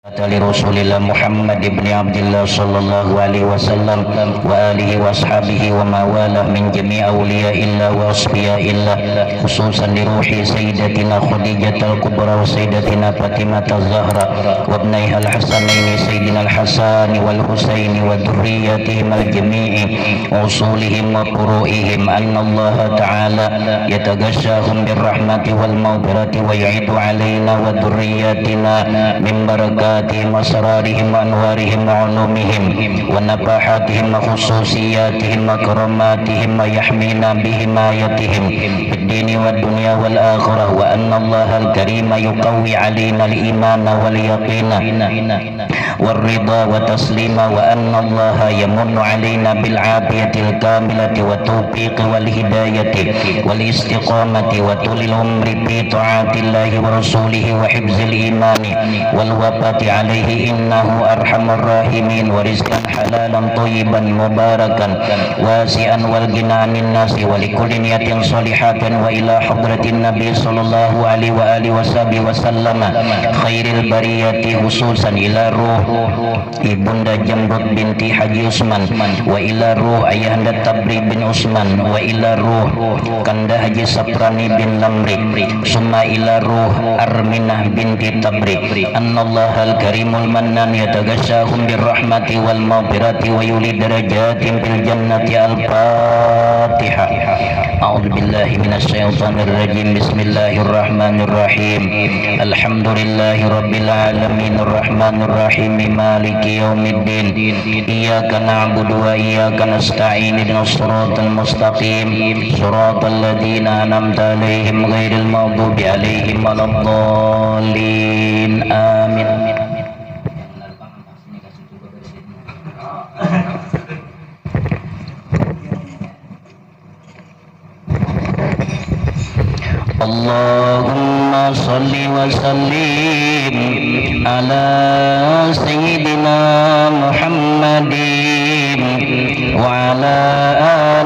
لرسول الله محمد بن عبد الله صلى الله عليه وسلم وآله وأصحابه وما والاه من جميع أولياء الله وأصفياء الله، خصوصا لروح سيدتنا خديجة الكبرى وسيدتنا فاطمة الزهراء وابنيها الحسنين سيدنا الحسن والحسين وذريتهم الجميع وأصولهم وفروعهم، أن الله تعالى يتغشاهم بالرحمة والمغفرة ويعيد علينا وذرياتنا من بركاتهم وأسرارهم وأنوارهم وعلومهم ونفحاتهم وخصوصياتهم وكراماتهم ويحمينا بحمايتهم في الدين والدنيا والآخرة، وأن الله الكريم يقوي علينا الإيمان واليقين والرضا والتسليم، وأن الله يمن علينا بالعافية الكاملة والتوفيق والهداية والاستقامة وطول العمر في طاعة الله ورسوله وحفظ الإيمان والوفاة عليه، إنه أرحم الراحمين، ورزقا حلالا طيبا مباركا واسعا والغنى عن الناس ولكل نية صالحة، وإلى حضرة النبي صلى الله عليه وآله وصحبه وسلم خير البرية، خصوصا إلى روح Ibunda Jamrut binti Haji Usman, wa ila ruh Ayahanda Tabri bin Usman, wa ila ruh Kanda Haji Saprani bin Lamri, summa ila ruh Arminah binti Tabri, annallaha al-karimul mannan yataghashahum birrahmati wal maghfirati wa yuli darajatin fil jannati. Al-Fatihah. A'udzu billahi minasyaitonir rajim. Bismillahirrahmanirrahim. Alhamdulillahi rabbil alamin arrahmanir rahim maliki yaumiddin. Iyyaka na'budu wa iyyaka nasta'in ihdinas siratal mustaqim siratal ladzina an'amta 'alaihim ghairil maghdubi 'alaihim waladdallin. Amin. Allahumma salli wa sallim ala sayyidina Muhammadin wa ala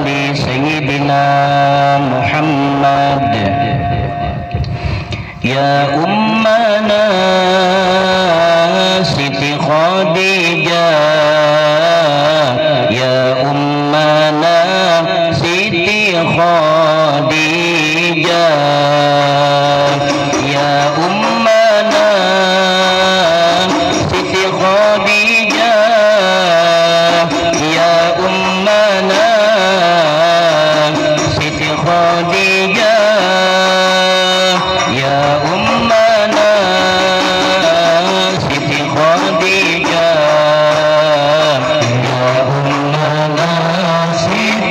ali sayyidina Muhammad. Ya ummana Siti Khadijah, ya ummana Siti Khadijah, ya ummana Siti Khadijah, ya ummana Siti Khadijah, ya ummana Siti Khadijah, ya ummana Siti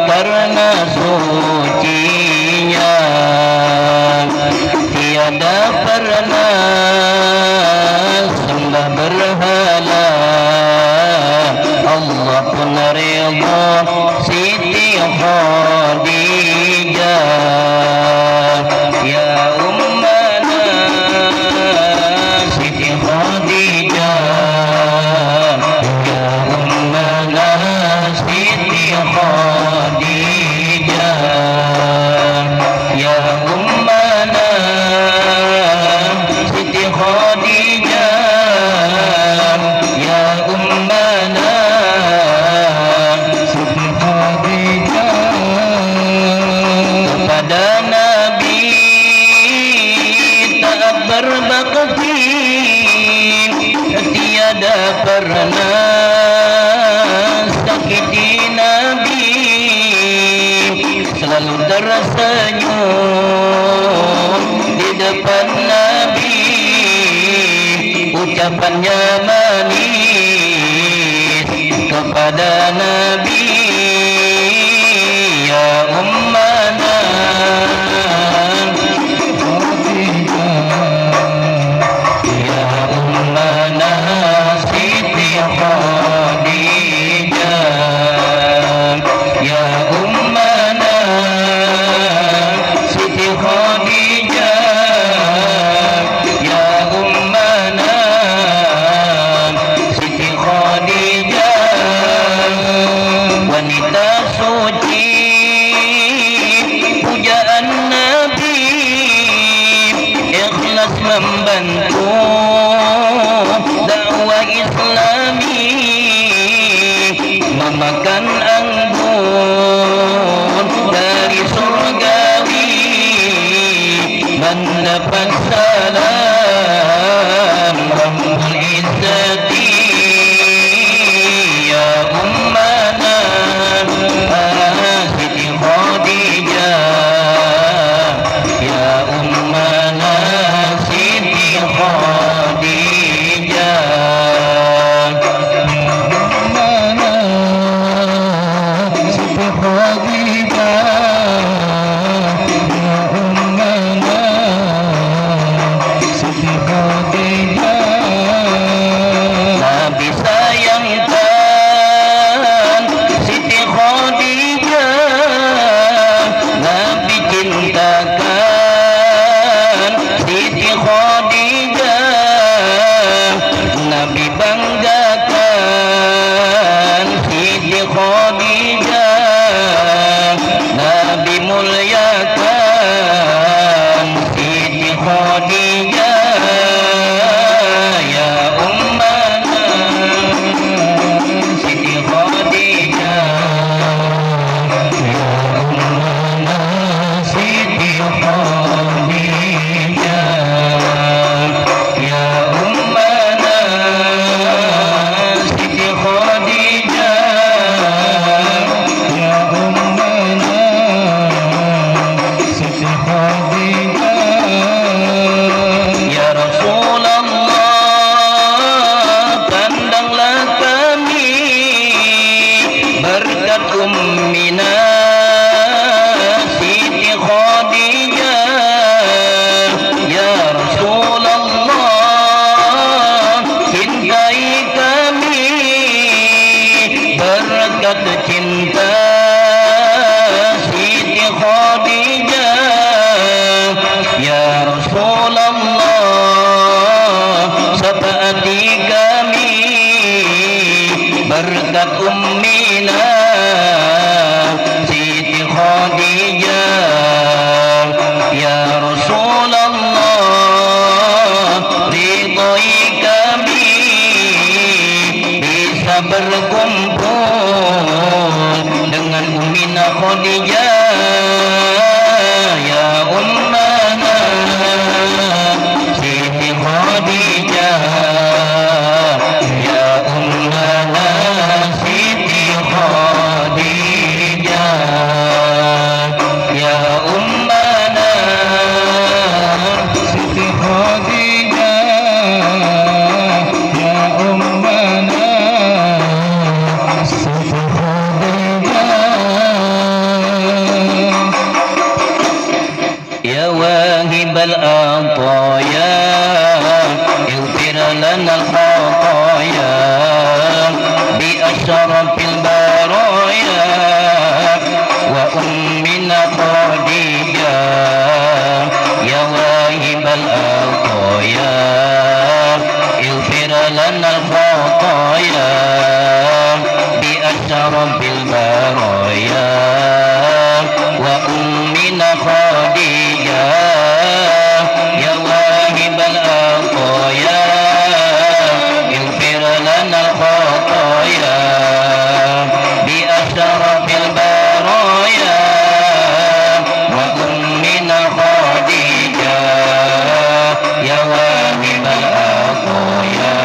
karena sucinya tiada pernah sembah berhala, Allah pun ridha Siti Khadijah, ya ummana Siti Khadijah, ya ummana Siti Khadijah, ya ummana Siti Khadijah, ya ummana Siti Khadijah. Kepada Nabi tak berbakti, tiada pernah sakiti Nabi, selalu tersenyum di depan Nabi, ucapannya manis kepada Nabi, ya ummana ya ummana Siti Khadijah. membantu dakwah Islami, memakan anggur dari surgawi, mendapat salam Rabbul Izzati. Ya ummana Siti Khadijah, ya ummana Siti Khadijah, ummana Siti Khadijah, ya ummana Siti Khadijah. Nabi sayangkan Siti Khadijah, Nabi cintakan Siti Khadijah, Nabi banggakan Siti Khadijah, Nabi muliakan Siti Khadijah. Ya ummana Siti Khadijah, ya ummana Siti Khadijah, ya ummana Siti Khadijah, ya ummana Siti Khadijah. Ya Rasulullah, pandanglah kami berkat ummina Siti Khadijah. Ya Rasulullah, cintai kami berkat cinta Siti Khadijah. Ya Rasulullah, syafaati kami berkat ummina Siti Khadijah. Ya Rasulullah, ridhoi kami bisa berkumpul dengan ummina Khadijah. Ya ummana Siti Khadijah, ya ummana Siti Khadijah, ya ummana Siti Khadijah, ya ummana Siti Khadijah. Ya wahibal ataya, ighfir lana al-khataya bi asyrafil baraya wa ummina Khadijah. Ya wahibal ataya, ighfir lana al-khataya bi asyrafil baraya wa ummina Khadijah. Ya wahibal ataya, ighfir lana al-khataya bi asyrafil baraya wa ummina Khadijah. Ya wahibal ataya,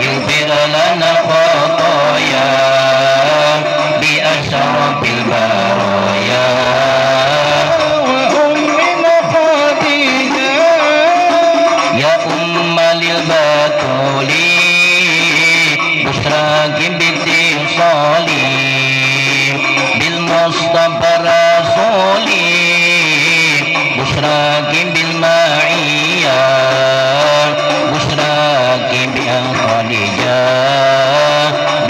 ighfir lana al-khataya bi asyrafil baraya wa ummina Khadijah. Ya ummalil batuli, busraki bitisali bil Mustafa Rasuli, busraki bil ma'iyah, busraki bi Khadijah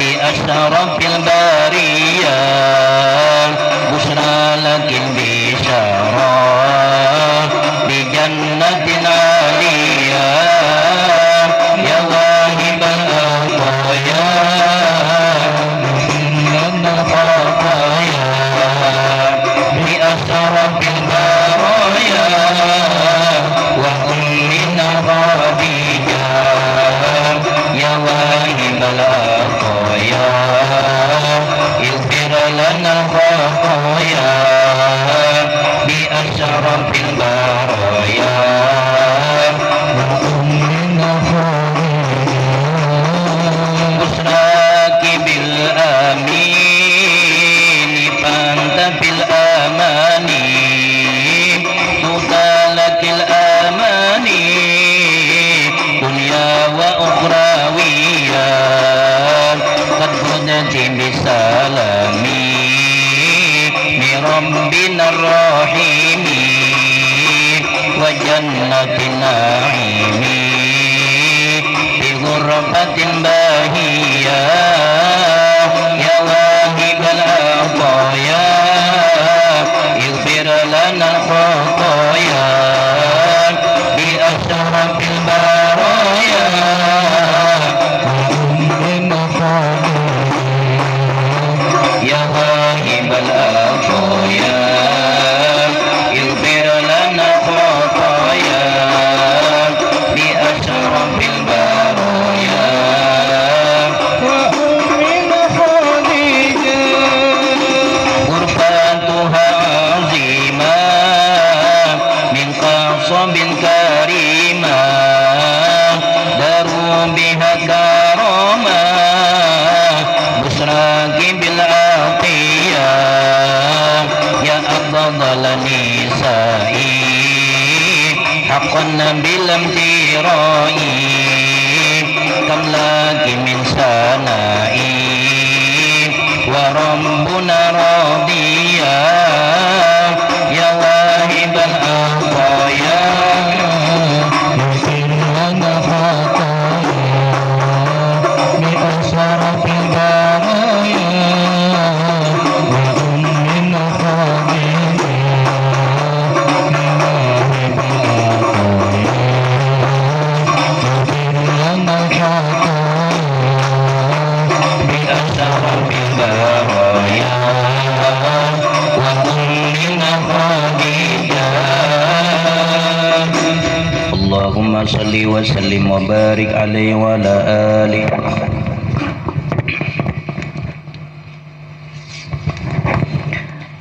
bi asyrafil bariyah, busra lakil bisyarah bi jannatin aliyah. Ya wahibal ataya, lana khataya bi asyrafil baraya wa ربنا الرحيم وجنة النعيم بغرفة باهية يا واهب العطايا اغفر لنا الخطايا بأشرف البرايا يا واهب العطايا اغفر لنا خطايا بأشرف البرايا وأمنا خديجة غرفتها عظيمة من قصب كريمة داروا بها كرامة بشراك بالعطية يا أفضل نسائي حقا بلا امتراء كم لك من سنائي وربنا راضيا يا واهب العطايا يغفر لنا خطايا بأشرف البرايا وأمنا خديجة بأشرف البرايا وأمنا خديجة اللهم صل وسلم وبارك عليه وعلى آله.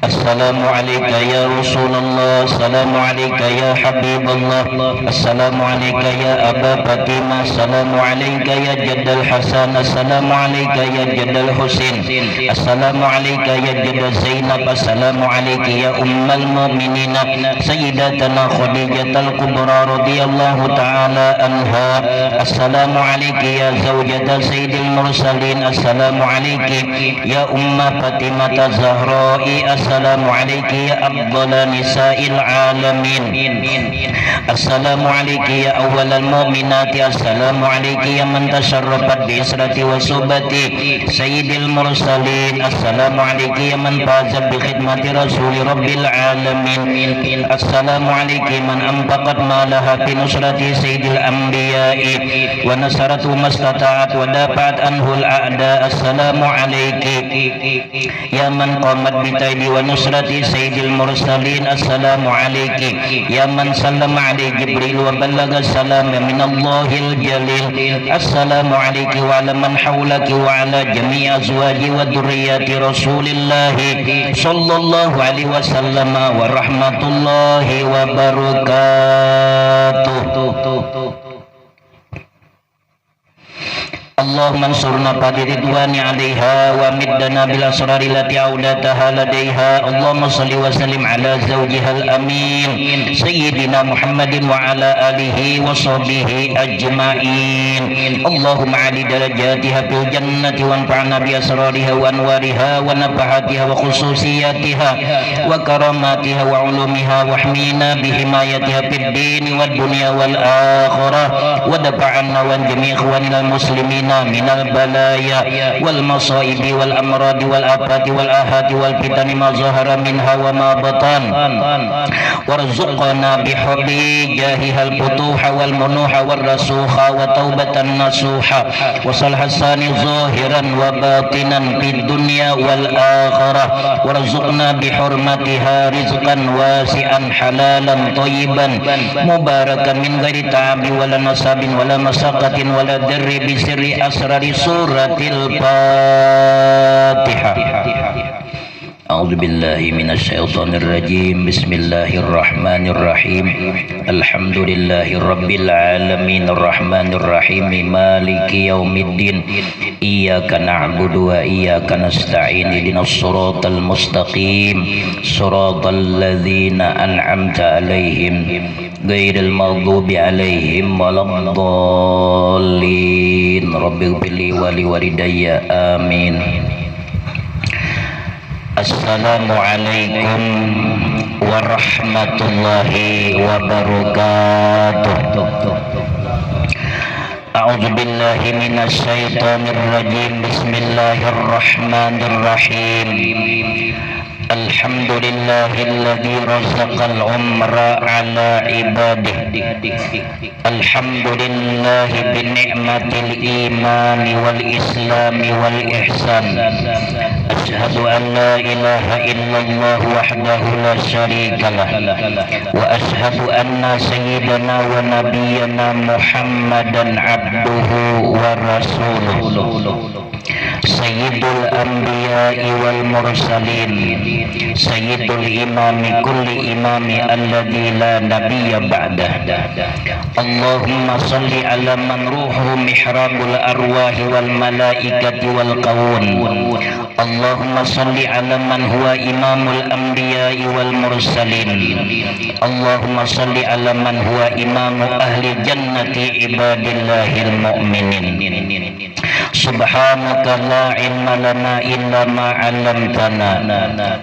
السلام عليك يا رسول الله السلام عليك يا حبيب الله السلام عليك يا أبا فاطمة السلام عليك يا جد الحسن السلام عليك يا جد الحسين السلام عليك يا جد زينب السلام عليك يا أم المؤمنين سيدتنا خديجة الكبرى رضي الله تعالى عنها السلام عليك يا زوجة سيد المرسلين السلام عليك يا أم فاطمة الزهراء السلام عليك يا أفضل نساء العالمين السلام عليك يا أول المؤمنات السلام عليك يا من تشرفت بإسرة وصحبة سيد المرسلين السلام عليك يا من فاز بخدمة رسول رب العالمين السلام عليك من أنفقت مالها في نصرة سيد الأنبياء ونصرته ما استطاعت ودافعت عنه الأعداء السلام عليك يا من قامت بتأييد ونصرة سيد المرسلين السلام عليك يا من سلم عليه جبريل وبلغ السلام من الله الجليل السلام عليك وعلى من حولك وعلى جميع أزواج وذريات رسول الله صلى الله عليه وسلم ورحمة الله وبركاته. اللهم انصرنا بالرضوان عليها ومدنا بالأسرار التي أودتها لديها اللهم صل وسلم على زوجها الأمين سيدنا محمد وعلى آله وصحبه أجمعين اللهم علي درجاتها في الجنة وانفعنا بأسرارها وأنوارها ونفحاتها وخصوصياتها وكراماتها وعلومها واحمينا بحمايتها في الدين والدنيا والآخرة ودفع عنا وعن جميع إخواننا المسلمين من البلايا والمصائب والأمراض والآفات والآهات والفتن ما ظهر منها وما بطن وارزقنا بحب جاهها الفتوح والمنوح والرسوخ وتوبة نصوحة وصلح الثاني ظاهرا وباطنا في الدنيا والآخرة وارزقنا بحرمتها رزقا واسعا حلالا طيبا مباركا من غير تعب ولا نصاب ولا مشقة ولا ضر بسر أسرار سورة الفاتحة. أعوذ بالله من الشيطان الرجيم بسم الله الرحمن الرحيم الحمد لله رب العالمين الرحمن الرحيم مالك يوم الدين إياك نعبد وإياك نستعين اهدنا الصراط المستقيم صراط الذين أنعمت عليهم غير المغضوب عليهم ولا الضالين رب اغفر لي ولوالدي آمين. Assalamualaikum warahmatullahi wabarakatuh. A'udzu billahi minasy syaithanir rajim. Bismillahirrahmanirrahim. Alhamdulillahilladzi razaqal umra ala ibadihi. Alhamdulillahi bi ni'matil imani wal islami wal ihsan. Asyhadu an la ilaha illallah wahdahu la syarikalah wa asyhadu anna sayyidana wa nabiyyana Muhammadan abduhu wa rasuluh. Sayyidul anbiya'i wal mursalin, sayyidul imami kulli imami alladhi la nabiyya ba'dah. Allahumma salli ala man ruhu mihrabul arwahi wal malaikati wal qawun. Allahumma salli ala man huwa imamul anbiya'i wal mursalin. Allahumma salli ala man huwa imamu ahli jannati ibadillahil mu'minin. Subhanaka la ilma lana illa ma 'allamtana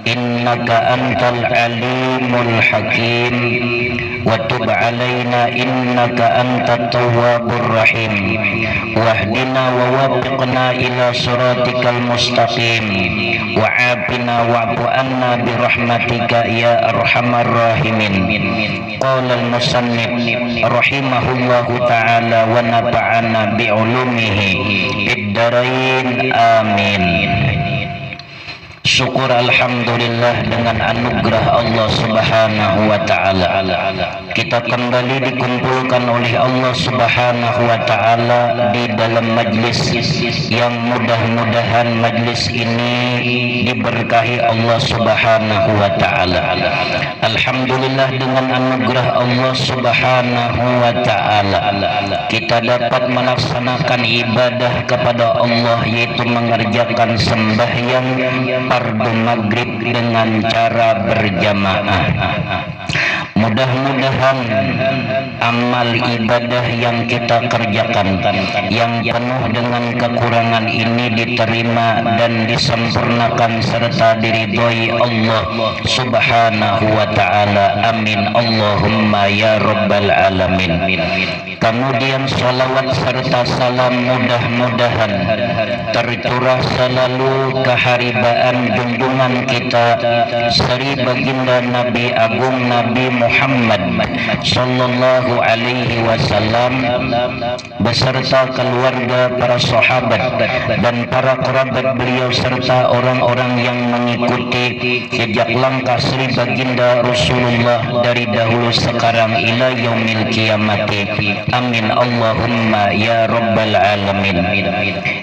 innaka antal alimul hakim wa tub 'alaina innaka antat tawwabur rahim wahdina wa waffiqna ila siratikal mustaqim wa 'afina wa'fu anna bi rahmatika ya arhamar rahimin. Qala al-musannif rahimahullahu ta'ala wa nafa'ana bi 'ulumihi Darain amin. Syukur alhamdulillah dengan anugerah Allah Subhanahu wa ta'ala kita kembali dikumpulkan oleh Allah Subhanahu wa ta'ala di dalam majlis yang mudah-mudahan majlis ini diberkahi Allah Subhanahu wa ta'ala. Alhamdulillah dengan anugerah Allah Subhanahu wa ta'ala kita dapat melaksanakan ibadah kepada Allah, yaitu mengerjakan sembahyang fardu maghrib dengan cara berjamaah. Mudah-mudahan amal ibadah yang kita kerjakan yang penuh dengan kekurangan ini diterima dan disempurnakan serta diridhoi Allah Subhanahu wa ta'ala. Amin Allahumma ya rabbal alamin. Kemudian salawat serta salam mudah-mudahan tercurah selalu keharibaan junjungan kita Sri Baginda Nabi Agung Nabi Muhammad sallallahu alaihi wasallam beserta keluarga, para sahabat dan para kerabat beliau serta orang-orang yang mengikuti jejak langkah Sri Baginda Rasulullah dari dahulu sekarang ila yaumil qiyamati. Amin Allahumma ya rabbal alamin.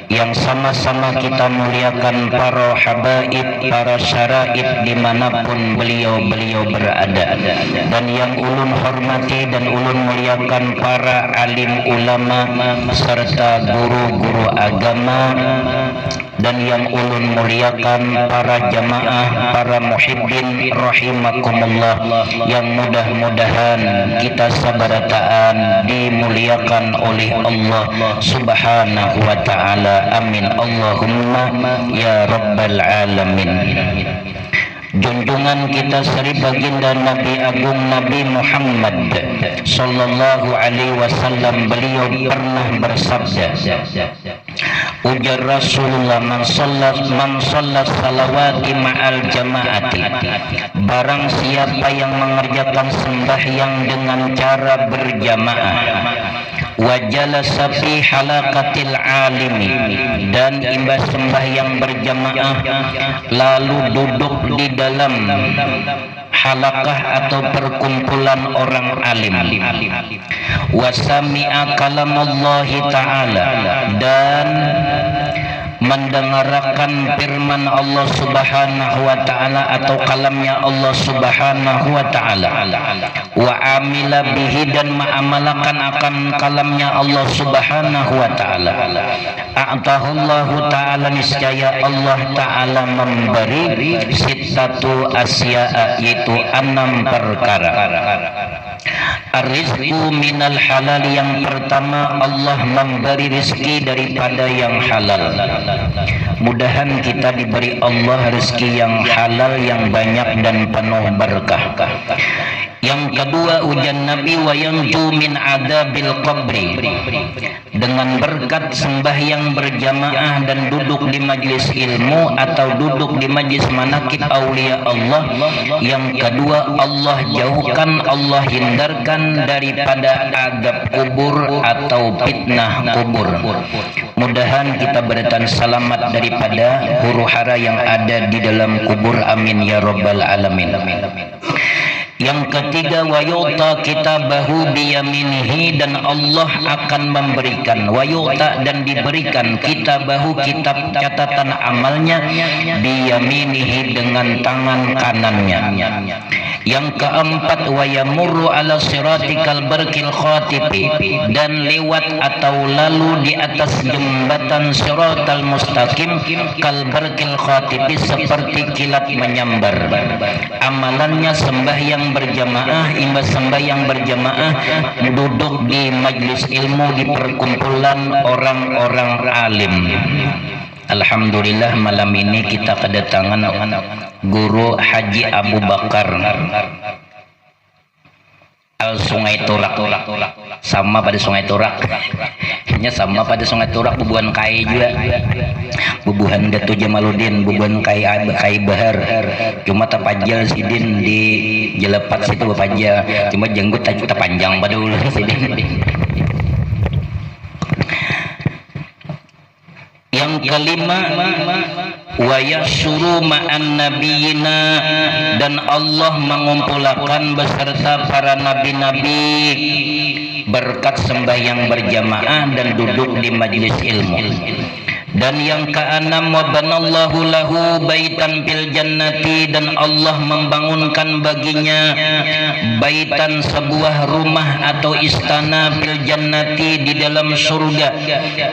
Yang sama-sama kita muliakan para habaib, para syaraib dimanapun beliau-beliau berada, dan yang ulun hormati dan ulun muliakan para alim ulama serta guru-guru agama, dan yang ulun muliakan para jamaah, para muhibbin rahimakumullah, yang mudah-mudahan kita sabarataan dimuliakan oleh Allah Subhanahu wa ta'ala. Amin Allahumma ya rabbal alamin. Junjungan kita Sri Baginda Nabi Agung Nabi Muhammad sallallahu alaihi wasallam, beliau pernah bersabda, ujar Rasulullah, man sallat salawati ma'al jamaati, barang siapa yang mengerjakan sembahyang dengan cara berjamaah, wajalasa fi halaqatil alimi, dan imbas sembahyang berjamaah lalu duduk di dalam halaqah atau perkumpulan orang alim, wasami'a kalamallahi ta'ala, dan mendengarkan firman Allah Subhanahu wa ta'ala atau kalamnya Allah Subhanahu wa ta'ala, wa amila bihi, dan mengamalkan akan kalamnya Allah Subhanahu wa ta'ala, a'tahullahu ta'ala, niscaya Allah ta'ala memberi sittatu asya'a, yaitu 6 perkara. Ar-rizqu minal halal, yang pertama Allah memberi rezeki daripada yang halal. Mudahan kita diberi Allah rezeki yang halal, yang banyak dan penuh berkah. Yang kedua, ujian Nabi wa yanju min adabil qabri, dengan berkat sembahyang berjamaah dan duduk di majlis ilmu atau duduk di majlis manakib aulia Allah. Yang kedua, Allah jauhkan, Allah hindarkan daripada adab kubur atau fitnah kubur. Mudahan kita bertahan selamat daripada huru hara yang ada di dalam kubur, amin ya rabbal alamin. Yang ketiga, wa yu'ta kitabahu biyaminihi, dan Allah akan memberikan, wa yu'ta dan diberikan, kitabahu kitab catatan amalnya, biyaminihi dengan tangan kanannya. Yang keempat, wa yamurru ala siratikal barkil khatibi, dan lewat atau lalu di atas jembatan siratal mustaqim, kal barkil khatibi, seperti kilat menyambar. Amalannya sembahyang berjamaah, imbas sembahyang berjamaah duduk di majlis ilmu, di perkumpulan orang-orang alim. Alhamdulillah, malam ini kita kedatangan Guru Haji Abu Bakar Al Sungai Turak, sama pada Sungai Turak, hanya sama pada Sungai Turak, bubuhan kai juga, bubuhan Datu Jamaluddin, bubuhan kai Bahar, cuma tapajal sidin di Jelepat situ bapajal, cuma jenggot tak panjang pada ulu sidin. Yang kelima, wa yasuru ma'an nabiyina, dan Allah mengumpulkan beserta para nabi-nabi berkat sembahyang berjamaah dan duduk di majlis ilmu. Dan yang keenam, wa banallahu lahu baitan fil jannati, dan Allah membangunkan baginya baitan, sebuah rumah atau istana, fil jannati di dalam surga,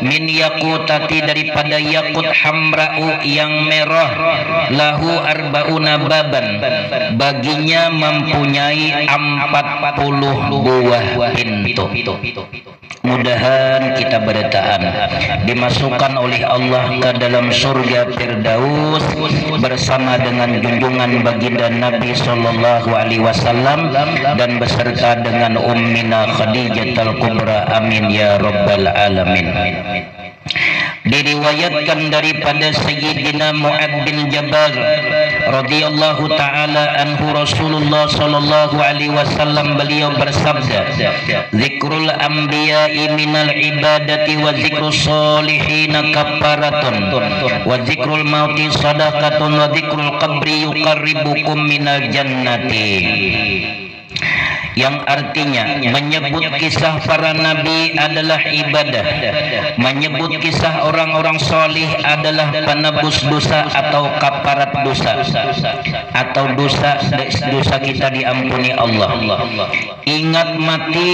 min yaqutati, daripada yakut hamra'u yang merah, lahu arba'una baban, baginya mempunyai 40 buah pintu. Mudahan kita bertahan dimasukkan oleh Allah ke dalam surga Firdaus bersama dengan junjungan baginda Nabi sallallahu alaihi wasallam dan beserta dengan ummina Khadijatul Kubra, amin ya rabbal alamin. Diriwayatkan daripada Sayyidina Mu'ad bin Jabal radhiyallahu taala anhu, Rasulullah sallallahu alaihi wasallam beliau bersabda, zikrul anbiya'i minal ibadati wa zikrus solihin kafaratun wa zikrul mauti sadaqatun wa zikrul qabri yuqarribukum minal jannati. Yang artinya menyebut kisah para nabi adalah ibadah, menyebut kisah orang-orang solih adalah penebus dosa atau kafarat dosa, atau dosa kita diampuni Allah. Ingat mati,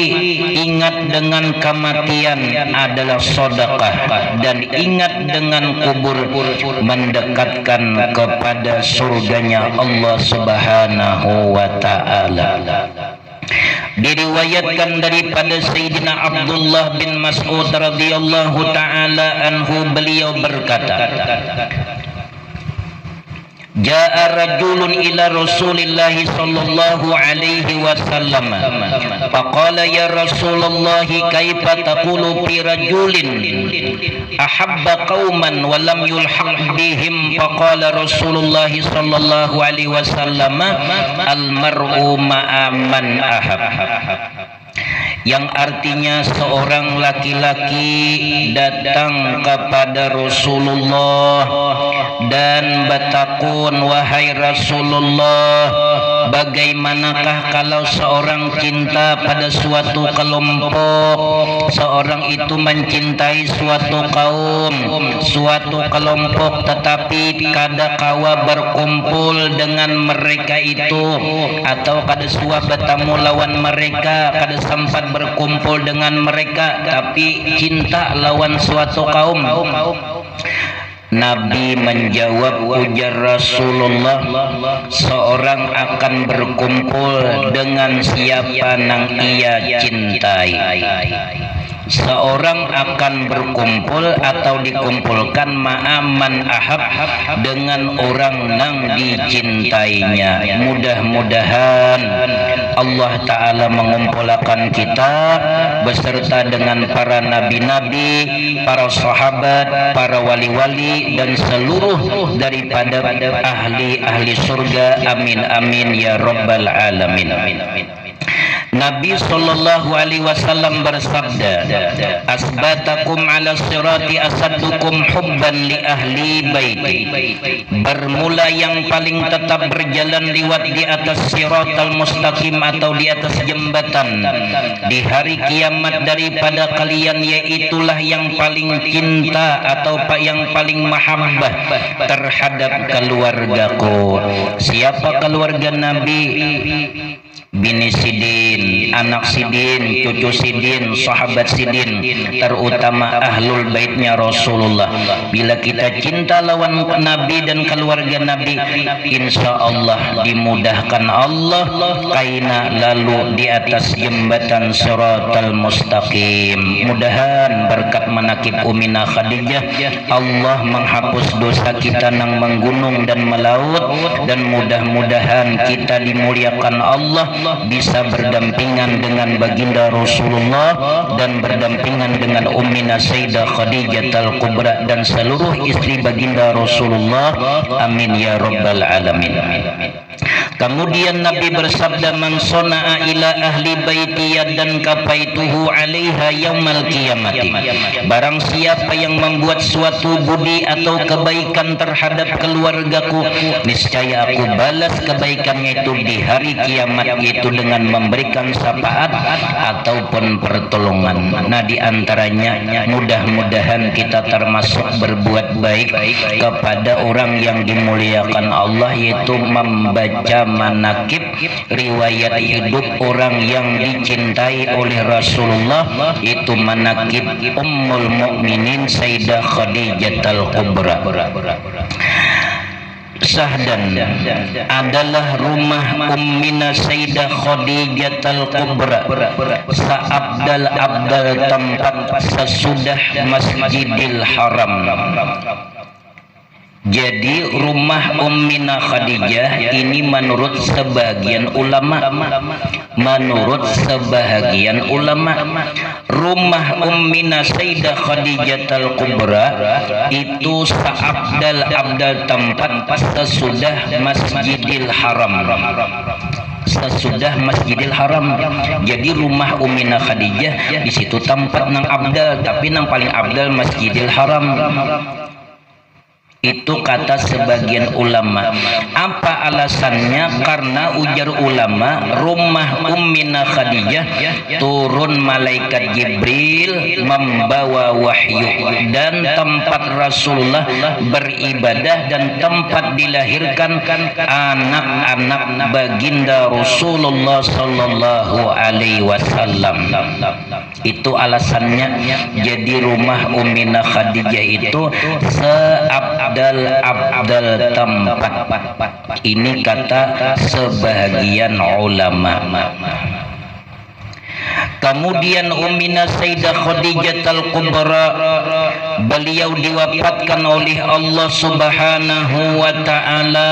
ingat dengan kematian adalah sedekah, dan ingat dengan kubur mendekatkan kepada surganya Allah Subhanahu wa taala. Diriwayatkan daripada Sayyidina Abdullah bin Mas'ud radhiyallahu taala anhu, beliau berkata, Ja'a rajulun ila Rasulillah sallallahu alaihi wasallam faqala ya Rasulullah kaifa taqulu fi rajulin ahabba qauman wa lam yulhaq bihim, faqala Rasulullah sallallahu alaihi wasallam al mar'u ma'a man ahab. Yang artinya seorang laki-laki datang kepada Rasulullah dan bertakun, wahai Rasulullah, bagaimanakah kalau seorang cinta pada suatu kelompok, seorang itu mencintai suatu kaum, suatu kelompok, tetapi kada kawa berkumpul dengan mereka itu, atau kada suah bertemu lawan mereka, kada sempat berkumpul dengan mereka, tapi cinta lawan suatu kaum. Nabi menjawab, ujar Rasulullah, seorang akan berkumpul dengan siapa nang ia cintai. Seorang akan berkumpul atau dikumpulkan ma'aman ahab dengan orang nang dicintainya. Mudah-mudahan Allah Ta'ala mengumpulkan kita beserta dengan para nabi-nabi, para sahabat, para wali-wali, dan seluruh daripada ahli-ahli surga. Amin amin ya rabbal alamin. Nabi sallallahu alaihi wasallam bersabda, asbatakum ala sirati asadukum hubban li ahli baiti. Bermula yang paling tetap berjalan lewat di atas siratal mustaqim atau di atas jembatan di hari kiamat daripada kalian, yaitulah yang paling cinta atau yang paling mahabbah terhadap keluargaku. Siapa keluarga Nabi? Bini Sidin, anak Sidin, cucu Sidin, sahabat Sidin, terutama ahlul baitnya Rasulullah. Bila kita cinta lawan Nabi dan keluarga Nabi, insya Allah dimudahkan Allah kaina lalu di atas jembatan siratal mustaqim. Mudahan berkat manakib Ummina Khadijah Allah menghapus dosa kita nang menggunung dan melaut, dan mudah-mudahan kita dimuliakan Allah, bisa berdampingan dengan baginda Rasulullah dan berdampingan dengan Ummina Sayyidah Khadijatul Kubra dan seluruh istri baginda Rasulullah. Amin ya rabbal alamin. Kemudian Nabi bersabda, man sona'a ila ahli baiti yadan kafaituhu 'alaiha yaumal qiyamati. Barang siapa yang membuat suatu budi atau kebaikan terhadap keluargaku, niscaya aku balas kebaikannya itu di hari kiamat, yaitu dengan memberikan syafaat ataupun pertolongan. Nah, di antaranya mudah-mudahan kita termasuk berbuat baik kepada orang yang dimuliakan Allah, yaitu membaca manakib riwayat hidup orang yang dicintai oleh Rasulullah, itu manakib Ummul Mukminin Sayyidah Khadijatul Kubra. Sahdan adalah rumah Ummina Sayyidah Khadijatul Kubra, seabdal-abdal tempat sesudah Masjidil Haram. Jadi rumah Ummina Khadijah ini menurut sebagian ulama, rumah Ummina Sayyidah Khadijatul Kubra itu seabdal-abdal tempat sesudah Masjidil Haram. Sesudah Masjidil Haram. Jadi rumah Ummina Khadijah di situ tempat nang abdal, tapi nang paling abdal Masjidil Haram. Itu kata sebagian ulama. Apa alasannya? Karena ujar ulama, rumah Ummina Khadijah turun malaikat Jibril membawa wahyu, dan tempat Rasulullah beribadah dan tempat dilahirkan anak-anak baginda Rasulullah sallallahu alaihi wasallam. Itu alasannya. Jadi rumah Ummina Khadijah itu abdal tempat. Ini kata sebahagian ulama. Kemudian Ummina Sayyidah Khadijatul Kubra, beliau diwafatkan oleh Allah Subhanahu wa taala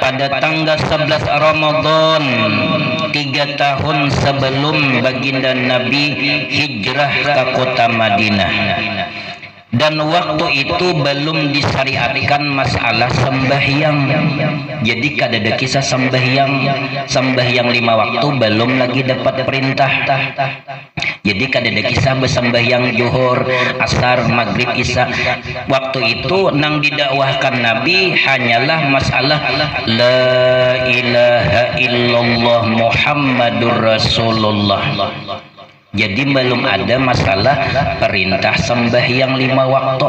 pada tanggal 11 Ramadan, 3 tahun sebelum baginda Nabi hijrah ke kota Madinah. Dan waktu itu belum disyariatkan masalah sembahyang. Jadi kada kisah sembahyang 5 waktu belum lagi dapat perintah. Jadi kada kisah bersembahyang zuhur, asar, maghrib, isya. Waktu itu nang didakwahkan Nabi hanyalah masalah la ilaha illallah Muhammadur Rasulullah. Jadi belum ada masalah perintah sembahyang 5 waktu.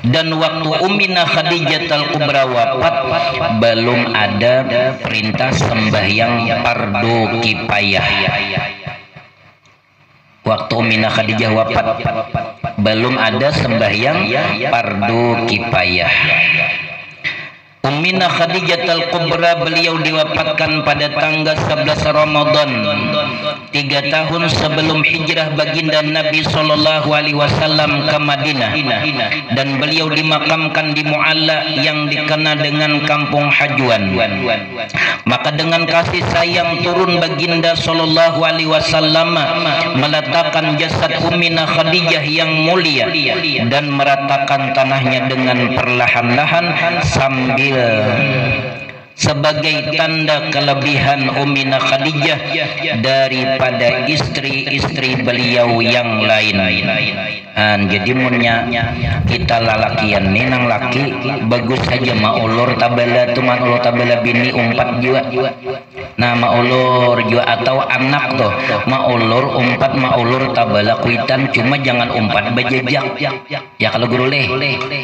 Dan waktu Ummina Khadijatul Kubra wafat, belum ada perintah sembahyang fardu kifayah. Waktu Ummina Khadijah wafat, belum ada sembahyang fardu kifayah. Ummina Khadijah al-Kubra, beliau diwafatkan pada tanggal 11 Ramadan 3 tahun sebelum hijrah baginda Nabi sallallahu alaihi wasallam ke Madinah, dan beliau dimakamkan di Mu'alla yang dikenal dengan kampung Hajuan. Maka dengan kasih sayang turun baginda sallallahu alaihi wasallam meletakkan jasad Ummina Khadijah yang mulia dan meratakan tanahnya dengan perlahan-lahan sambil sebagai tanda kelebihan Ummina Khadijah daripada istri-istri beliau yang lain. Jadi munnya kita lalakian nih nang laki bagus saja maulur tabala tuman ulur tabala bini umpat jua. Nah maulur jua atau anak tuh maulur umpat maulur tabala kuitan, cuma jangan umpat bejejak. Ya kalau guru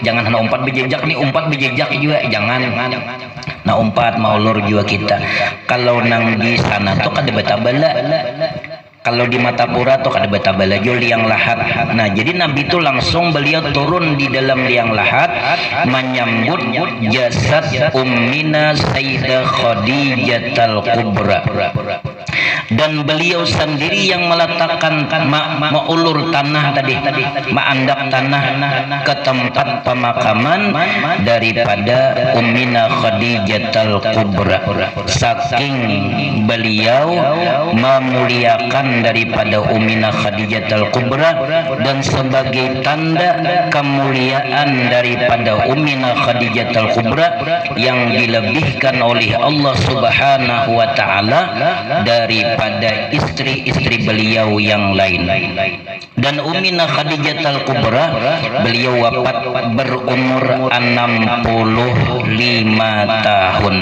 jangan hanya umpat bejejak nih, umpat bejejak juga jangan. Nah umpat maulur jua kita. Kalau nang di sana tuh kada betabala. Kalau di Matapura tuh kada betabala jul liang lahat. Nah jadi Nabi itu langsung beliau turun di dalam liang lahat menyambut jasad Ummina Sayyidah Khadijah al-Kubra. Dan beliau sendiri yang meletakkan maulur tanah tadi, maandak tanah ke tempat pemakaman daripada Ummina Khadijah al-Kubra. Saking beliau memuliakan daripada Ummina Khadijah al-Kubra, dan sebagai tanda kemuliaan daripada Ummina Khadijah al-Kubra yang dilebihkan oleh Allah Subhanahu wa taala daripada istri-istri beliau yang lain. Dan Ummina Khadijah al-Kubra beliau wafat berumur 65 tahun,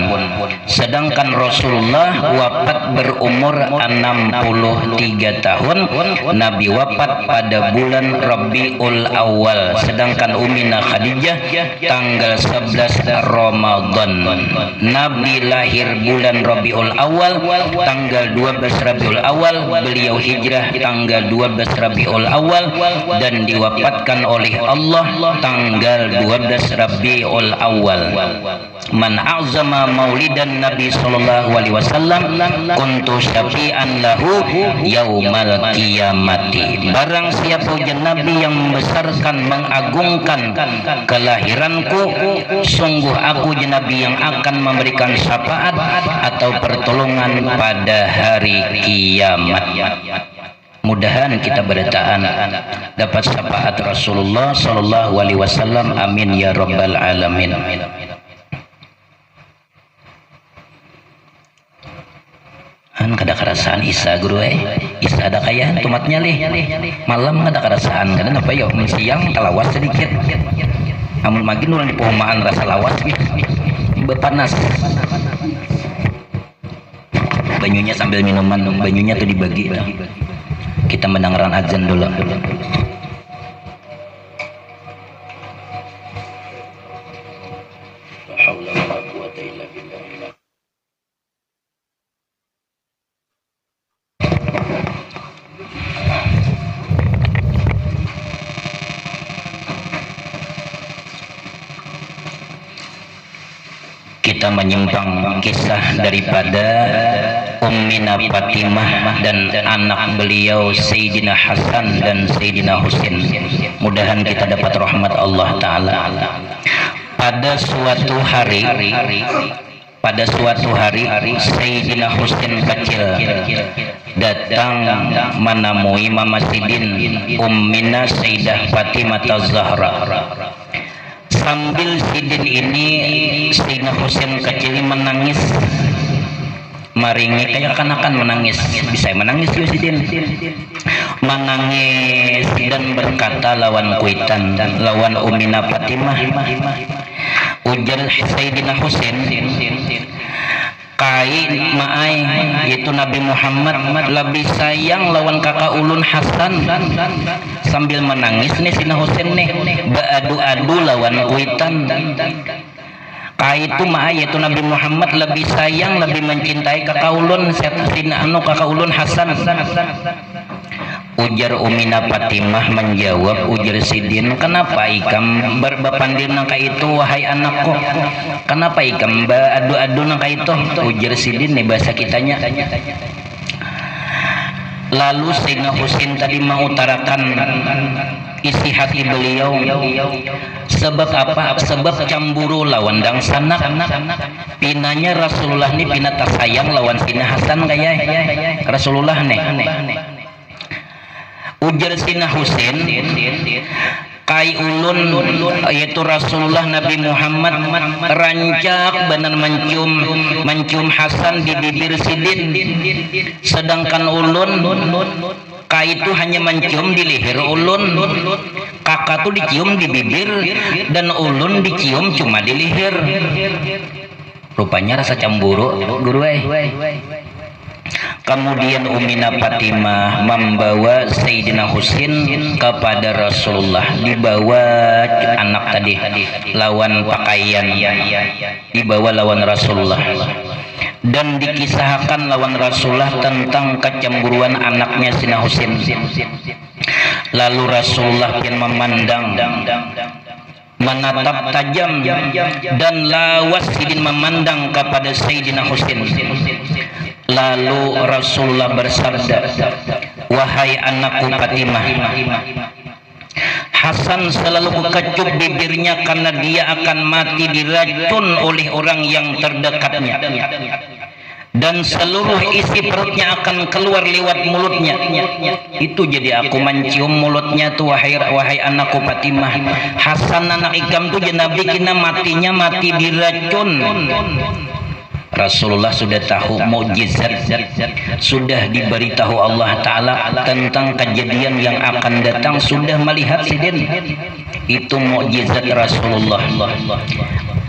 sedangkan Rasulullah wafat berumur 63 tahun. Nabi wafat pada bulan Rabiul Awal, sedangkan Ummina Khadijah tanggal 11 Ramadan. Nabi lahir bulan Rabiul Awal tanggal 12 Rabiul Awal, beliau hijrah tanggal 12 Rabiul Awal, dan diwafatkan oleh Allah tanggal 12 Rabiul Awal. Man a'zama maulidan Nabi sallallahu alaihi wasallam kuntu syafi'an lahu yaumal qiyamati. Barang siapa ujian Nabi yang membesarkan mengagungkan kelahiranku, sungguh aku ujian Nabi yang akan memberikan syafaat atau pertolongan pada hari kiamat. Mudahan kita bertaan dapat syafaat Rasulullah sallallahu alaihi wasallam. Amin ya rabbal alamin. Kada kerasaan Isa guru Isa ada kaya tumatnya malam kada kerasaan kada apa yo siang talawas sedikit amun magin ulang di pohomaan rasa lawas bepanas banyunya sambil minuman, banyunya tuh dibagi. Kita mendengarkan azan dulu. Kita menyimpang kisah daripada Ummina Fatimah dan anak beliau Sayyidina Hasan dan Sayyidina Husain. Mudahan kita dapat rahmat Allah Ta'ala. Pada suatu hari Sayyidina Husain kecil datang menemui Mama Sidin Ummina Sayyidah Fatimah Az-Zahra. Sambil Sidin ini Sayyidina Husain kecil menangis, maringi kayak kanakan menangis, bisa menangis yo Sidin, menangis dan berkata lawan kuitan, lawan Ummina Fatimah. Ujar Sayyidina Husain, kai maai yaitu Nabi Muhammad lebih sayang lawan kakak ulun Hasan. Sambil menangis nih Sayyidina Husain nih beradu-adu lawan kuitan. Kai itu maai yaitu Nabi Muhammad lebih sayang, lebih mencintai kakak ulun Sayyidina kakak ulun Hasan. Ujar Umina Fatimah menjawab, ujar Sidin, kenapa ikam berbapandir nangka itu wahai anakku? Kenapa ikam adu-adu nangka itu? Ujar Sidin, nih bahasa kitanya. Lalu Sayyidina Husin tadi mengutarakan isi hati beliau. Sebab apa? Sebab cemburu lawan dang sanak. Pinanya Rasulullah nih pina tak sayang lawan Sayyidina Hasan gaya Rasulullah nih. Ujar Sayyidina Husin, kai ulun yaitu Rasulullah Nabi Muhammad rancak benar mencium Hasan di bibir Sidin, sedangkan ulun kai itu hanya mencium di leher ulun. Kakak tuh dicium di bibir dan ulun dicium cuma di leher. Rupanya rasa cemburu guru. Kemudian Umina Fatimah membawa Sayyidina Husin kepada Rasulullah, dibawa anak tadi lawan pakaian, dibawa lawan Rasulullah, dan dikisahkan lawan Rasulullah tentang kecemburuan anaknya Sayyidina Husin. Lalu Rasulullah pun memandang, menatap tajam dan lawas Sidin memandang kepada Sayyidina Husin. Lalu Rasulullah bersabda, wahai anakku Fatimah, Hasan selalu kecup bibirnya karena dia akan mati diracun oleh orang yang terdekatnya, dan seluruh isi perutnya akan keluar lewat mulutnya. Itu jadi aku mencium mulutnya tuh wahai anakku Fatimah. Hasan anak ikam tuh Nabi kina matinya mati diracun. Rasulullah sudah tahu mukjizat, sudah diberitahu Allah Ta'ala tentang kejadian yang akan datang, sudah melihat Sidin. Itu mukjizat Rasulullah.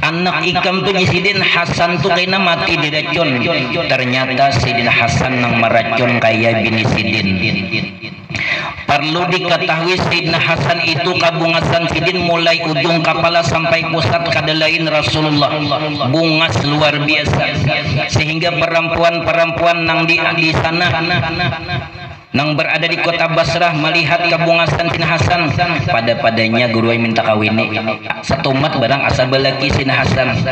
Anak ikam tuh Sidin Hasan tuh kayaknya mati diracun. Ternyata Sidin Hasan yang meracun kayak bini Sidin. Perlu diketahui Sayyidina Hasan itu kabungasan Sidin mulai ujung kepala sampai pusat kadalain Rasulullah, bungas luar biasa, sehingga perempuan-perempuan nang di sana nang berada di kota Basrah melihat kabungasan Sayyidina Hasan, pada-padanya guru minta kawini satu umat barang asal belaki Sayyidina Hasan.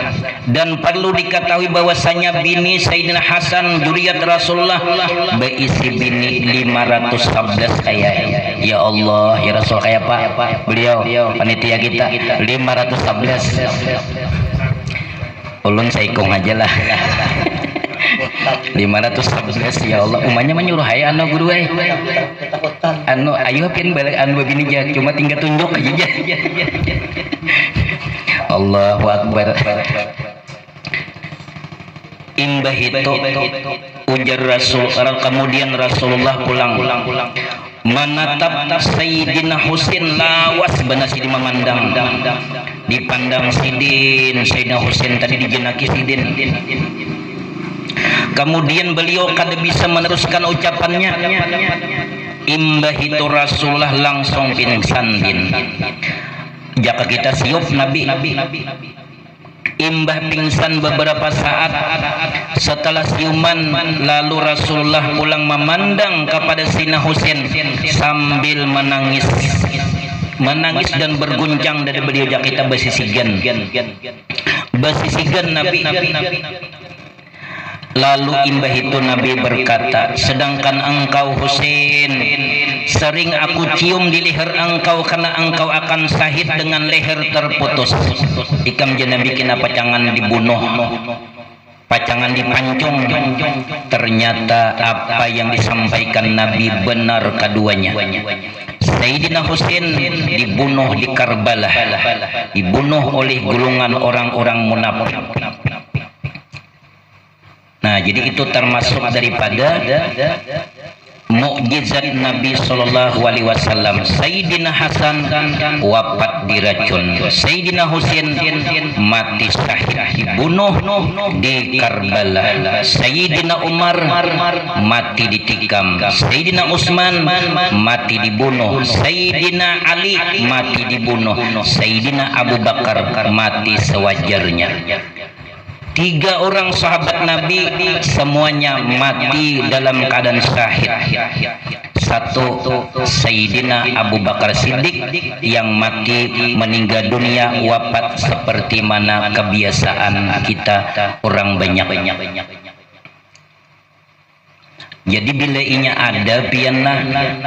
Dan perlu diketahui bahwasanya bini Sayyidina Hasan juriyat Rasulullah berisi bini 511 kayak ya Allah ya Rasul kayak Pak beliau panitia kita 511. Ulun saikong aja lah 511 ya Allah. Umanya menyuruh hai anu guru anu ayo pin balik anu bini jah cuma tinggal tunjuk aja. Allahu Akbar. Imbah itu ujar Rasul, kemudian Rasulullah pulang menatap Sayyidina Husin, lawas benar Sidin memandang, dipandang Sidin. Sayyidina Husin tadi dijenaki Sidin. Kemudian beliau kada bisa meneruskan ucapannya. Imbah itu Rasulullah langsung pingsan din. Jaka kita siup Nabi. Imbah pingsan beberapa saat. Setelah siuman, lalu Rasulullah pulang memandang kepada Sayyidina Husin sambil menangis dan berguncang dari beliau. Jaka kita basisigan Nabi. Lalu imbah itu Nabi berkata, sedangkan engkau Husin sering aku cium di leher engkau karena engkau akan syahid dengan leher terputus. Ikam jana bikin pacangan dibunuh, pacangan dipancung. Ternyata apa yang disampaikan Nabi benar keduanya. Sayyidina Husin dibunuh di Karbala, dibunuh oleh golongan orang-orang munafik. Nah, jadi itu termasuk daripada mukjizat Nabi Sallallahu Alaihi Wasallam. Sayyidina Hasan wafat diracun, Sayyidina Husin mati syahid dibunuh di Karbala, Sayyidina Umar mati ditikam, Sayyidina Utsman mati dibunuh, Sayyidina Ali mati dibunuh, Sayyidina Abu Bakar mati sewajarnya. 3 orang sahabat Nabi semuanya mati dalam keadaan syahid. Satu, Sayyidina Abu Bakar Siddiq yang mati meninggal dunia wafat seperti mana kebiasaan kita orang banyak. Jadi bila inya ada pianah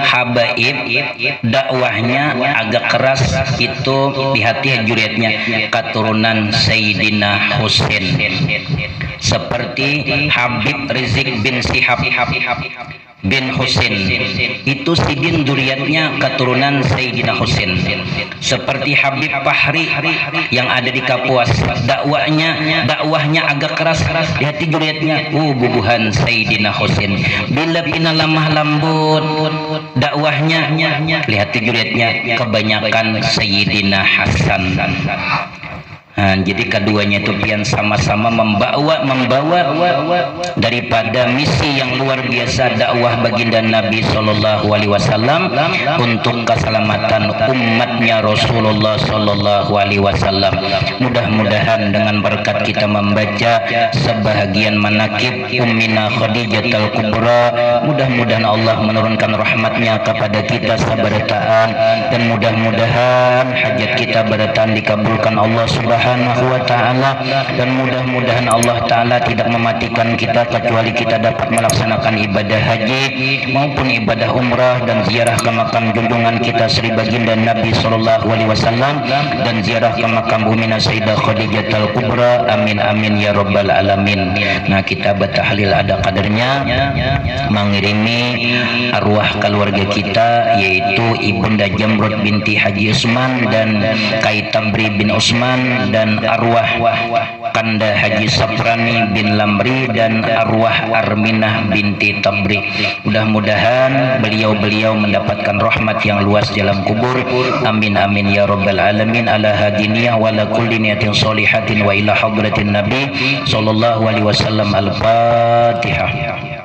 habaib dakwahnya agak keras, itu di hati juriatnya keturunan Sayyidina Husain seperti Habib Rizik bin Sihab bin Husain, itu sidin duriatnya keturunan Sayyidina Husain. Seperti Habib Fahri yang ada di Kapuas, dakwahnya agak keras, di hati duriatnya bubuhan Sayyidina Husain. Bila pina lemah lembut dakwahnya, lihat duriatnya kebanyakan Sayyidina Hasan. Nah, jadi keduanya itu pian sama-sama membawa daripada misi yang luar biasa dakwah baginda Nabi Sallallahu Alaihi Wasallam untuk keselamatan umatnya Rasulullah Sallallahu Alaihi Wasallam. Mudah-mudahan dengan berkat kita membaca sebahagian manakib Ummina Khadijatul Kubra, mudah-mudahan Allah menurunkan rahmatnya kepada kita sabarataan, dan mudah-mudahan hajat kita barataan dikabulkan Allah Subhanahu wa ta'ala, dan mudah-mudahan Allah ta'ala tidak mematikan kita kecuali kita dapat melaksanakan ibadah haji maupun ibadah umrah dan ziarah ke makam junjungan kita Sri Baginda Nabi Sallallahu Alaihi Wasallam dan ziarah ke makam Ummina Sayyidah Khadijatul Kubra. Amin amin ya rabbal alamin. Nah, kita bertahlil ada kadarnya mengirimi arwah keluarga kita, yaitu Ibunda Jamrut binti Haji Usman dan Kai Tabri bin Usman, dan arwah Kanda Haji Saprani bin Lamri, dan arwah Arminah binti Tabri. Mudah-mudahan beliau-beliau mendapatkan rahmat yang luas dalam kubur. Amin amin ya rabbal alamin. Ala hadiniyah wa la kulli niyatin sholihatin wa ila hadratin Nabi sallallahu alaihi wasallam. Al-Fatihah.